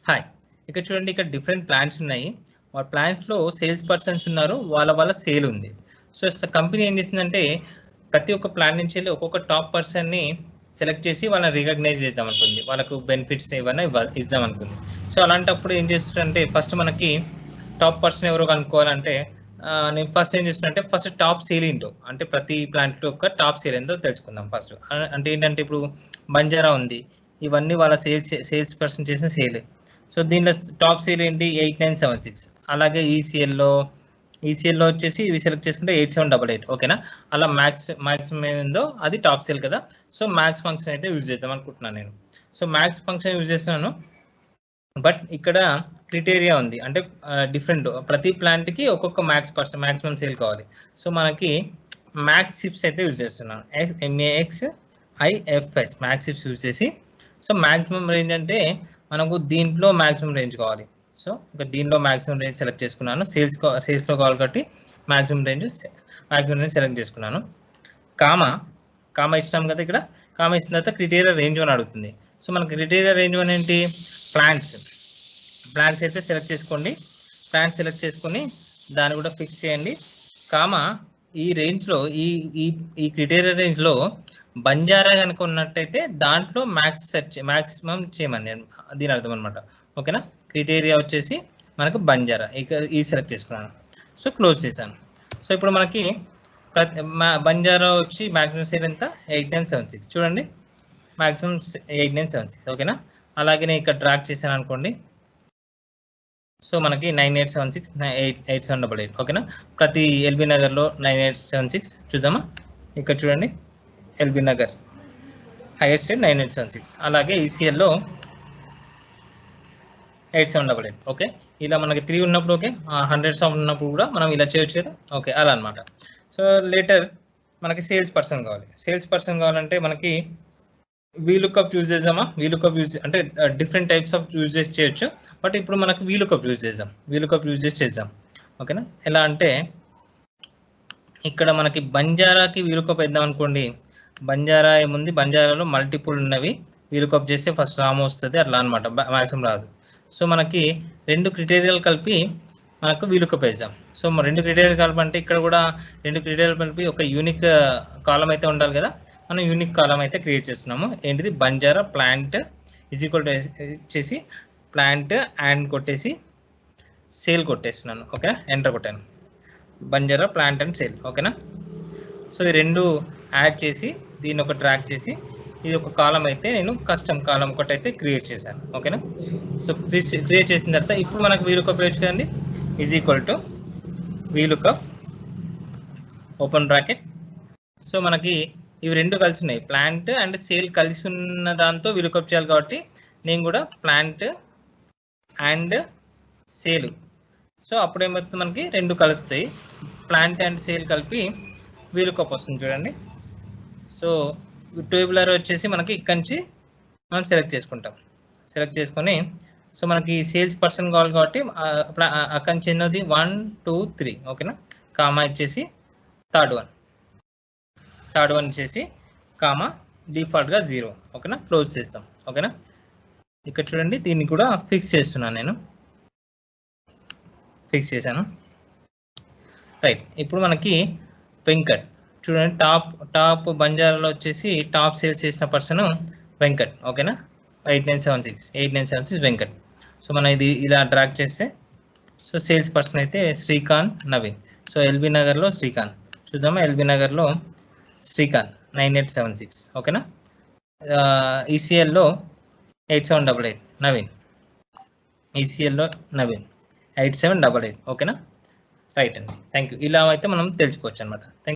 Hi, ఇక్కడ చూడండి, ఇక్కడ డిఫరెంట్ ప్లాన్స్ ఉన్నాయి. వాళ్ళ ప్లాన్స్లో సేల్స్ పర్సన్స్ ఉన్నారు, వాళ్ళ సేల్ ఉంది. సో కంపెనీ ఏం చేసిందంటే ప్రతి ఒక్క ప్లాన్ నుంచి వెళ్ళి ఒక్కొక్క టాప్ పర్సన్ని సెలెక్ట్ చేసి వాళ్ళని రికగ్నైజ్ చేద్దాం అనుకుంది, వాళ్ళకు బెనిఫిట్స్ ఏమైనా ఇద్దాం అనుకుంది. సో అలాంటప్పుడు ఏం చేస్తుంటే ఫస్ట్ మనకి టాప్ పర్సన్ ఎవరో కనుక్కోవాలంటే నేను ఫస్ట్ ఏం చేస్తున్నా ఫస్ట్ టాప్ సేల్ ఏంటో, అంటే ప్రతి ప్లాంట్లో ఒక టాప్ సేల్ ఏంటో తెలుసుకుందాం ఫస్ట్. అంటే ఏంటంటే ఇప్పుడు బంజారా ఉంది, ఇవన్నీ వాళ్ళ సేల్స్ పర్సన్ చేసిన సేల్. సో దీనిలో టాప్ సేల్ ఏంటి 8976. అలాగే ఈసీఎల్లో వచ్చేసి ఇవి సెలెక్ట్ చేసుకుంటే 8788. ఓకేనా, అలా మ్యాక్సిమం ఏందో అది టాప్ సేల్ కదా. సో మ్యాక్స్ ఫంక్షన్ అయితే యూజ్ చేద్దాం అనుకుంటున్నాను నేను. సో మ్యాక్స్ ఫంక్షన్ యూజ్ చేస్తున్నాను, బట్ ఇక్కడ క్రిటేరియా ఉంది, అంటే డిఫరెంట్ ప్రతి ప్లాంట్కి ఒక్కొక్క మ్యాక్సిమం సేల్ కావాలి. సో మనకి మ్యాక్సిఫ్స్ అయితే యూజ్ చేస్తున్నాను, MAXIFS మ్యాక్సిఫ్స్ యూజ్ చేసి. సో మ్యాక్సిమం రేంజ్ అంటే మనకు దీంట్లో మ్యాక్సిమం రేంజ్ కావాలి. సో ఇంకా దీనిలో మ్యాక్సిమం రేంజ్ సెలెక్ట్ చేసుకున్నాను. సేల్స్లో కావాలి కాబట్టి మ్యాక్సిమం రేంజ్ సెలెక్ట్ చేసుకున్నాను. కామా ఇష్టం కదా, ఇక్కడ కామా ఇచ్చిన తర్వాత క్రిటేరియా రేంజ్ అని అడుగుతుంది. సో మనకి క్రిటేరియా రేంజ్ వన్ ఏంటి, ప్లాంట్స్ అయితే సెలెక్ట్ చేసుకోండి. ప్లాంట్స్ సెలెక్ట్ చేసుకొని దాన్ని కూడా ఫిక్స్ చేయండి. కామా ఈ రేంజ్లో ఈ క్రిటేరియా రేంజ్లో బంజారా కనుక ఉన్నట్టయితే దాంట్లో మ్యాక్సిమం చేయమని దీని అర్థం అనమాట. ఓకేనా, క్రిటేరియా వచ్చేసి మనకు బంజారా, ఇక ఈ సెలెక్ట్ చేసుకున్నాను. సో క్లోజ్ చేశాను. సో ఇప్పుడు మనకి బంజారా వచ్చి మ్యాక్సిమం సేల్ ఎంత 8976. చూడండి, మ్యాక్సిమం 8976. ఓకేనా, అలాగే నేను ఇక్కడ డ్రాగ్ చేశాను అనుకోండి. సో మనకి 9876, 8788. ఓకేనా, ప్రతి ఎల్బీ నగర్లో 9876 చూద్దామా. ఇక్కడ చూడండి, ఎల్బీ నగర్ హైయెస్ట్ 9876. అలాగే ఈసీఎల్లో 8788. ఓకే, ఇలా మనకి 3 ఉన్నప్పుడు, ఓకే 100 ఉన్నప్పుడు కూడా మనం ఇలా చేయొచ్చు కదా. ఓకే, అలా అనమాట. సో లేటర్ మనకి సేల్స్ పర్సన్ కావాలంటే మనకి VLOOKUP యూజ్ చేద్దామా. VLOOKUP యూజ్ అంటే డిఫరెంట్ టైప్స్ ఆఫ్ యూజెస్ చేయొచ్చు, బట్ ఇప్పుడు మనకి VLOOKUP యూజ్ చేద్దాం. ఓకేనా, ఎలా అంటే ఇక్కడ మనకి బంజారాకి VLOOKUP వేద్దాం అనుకోండి. బంజారా ఏముంది, బంజారాలో మల్టిపుల్ ఉన్నవి, VLOOKUP చేస్తే ఫస్ట్ రామ్ వస్తుంది, అట్లా అనమాట, మ్యాక్సిమం రాదు. సో మనకి 2 క్రిటేరియాలు కలిపి మనకు VLOOKUP వేద్దాం. సో 2 క్రిటేరియాలు కలిపి అంటే ఇక్కడ కూడా 2 క్రిటేరియాలు కలిపి ఒక యూనిక్ కాలం అయితే ఉండాలి కదా. మనం యూనిక్ కాలం అయితే క్రియేట్ చేస్తున్నాము. ఏంటిది, Banjara plant is equal to చేసి ప్లాంట్ అండ్ కొట్టేసి సేల్ కొట్టేస్తున్నాను. ఓకే, ఎంటర్ కొట్టాను, బంజారా ప్లాంట్ అండ్ సేల్. ఓకేనా, సో ఈ 2 యాడ్ చేసి దీన్ని ఒక డ్రాగ్ చేసి ఇది ఒక కాలం అయితే నేను కస్టమ్ కాలం ఒకటి అయితే క్రియేట్ చేశాను. ఓకేనా, సో క్రియేట్ చేసిన తర్వాత ఇప్పుడు మనకు VLOOKUP వేయచ్చు కదండి. Is equal to VLOOKUP open bracket. So మనకి ఇవి 2 కలిసి ఉన్నాయి, ప్లాంట్ అండ్ సేల్ కలిసి ఉన్న దాంతో VLOOKUP చేయాలి కాబట్టి నేను కూడా ప్లాంట్ అండ్ సేల్. సో అప్పుడు ఏమవుతుంది, మనకి 2 కలుస్తాయి, ప్లాంట్ అండ్ సేల్ కలిపి VLOOKUP వస్తుంది చూడండి. సో టేబులర్ వచ్చేసి మనకి ఇక్కడి నుంచి మనం సెలెక్ట్ చేసుకొని సో మనకి సేల్స్ పర్సన్ కావాలి కాబట్టి అక్కడి నుంచి ఎన్నోది 1 2 3. ఓకేనా, కామా ఇచ్చేసి థర్డ్ వన్ ఇచ్చేసి కామా డిఫాల్ట్గా 0. ఓకేనా, క్లోజ్ చేస్తాం. ఓకేనా, ఇక్కడ చూడండి, దీన్ని కూడా ఫిక్స్ చేస్తున్నాను, నేను ఫిక్స్ చేశాను. రైట్, ఇప్పుడు మనకి వెంకట్ చూడండి, టాప్ బంజారాలో వచ్చేసి టాప్ సేల్స్ చేసిన పర్సన్ వెంకట్. ఓకేనా, 8976 వెంకట్. సో మనం ఇది ఇలా డ్రాగ్ చేస్తే సో సేల్స్ పర్సన్ అయితే శ్రీకాంత్ నవీన్. సో ఎల్బీ నగర్లో శ్రీకాంత్ చూద్దామా, ఎల్బీ నగర్లో శ్రీకాంత్ 9876. ఓకేనా, ఈసీఎల్లో 8788 నవీన్, ఈసీఎల్లో నవీన్ 8788. ఓకేనా, రైట్ అండి, థ్యాంక్ యూ. ఇలా అయితే మనం తెలుసుకోవచ్చు అనమాట.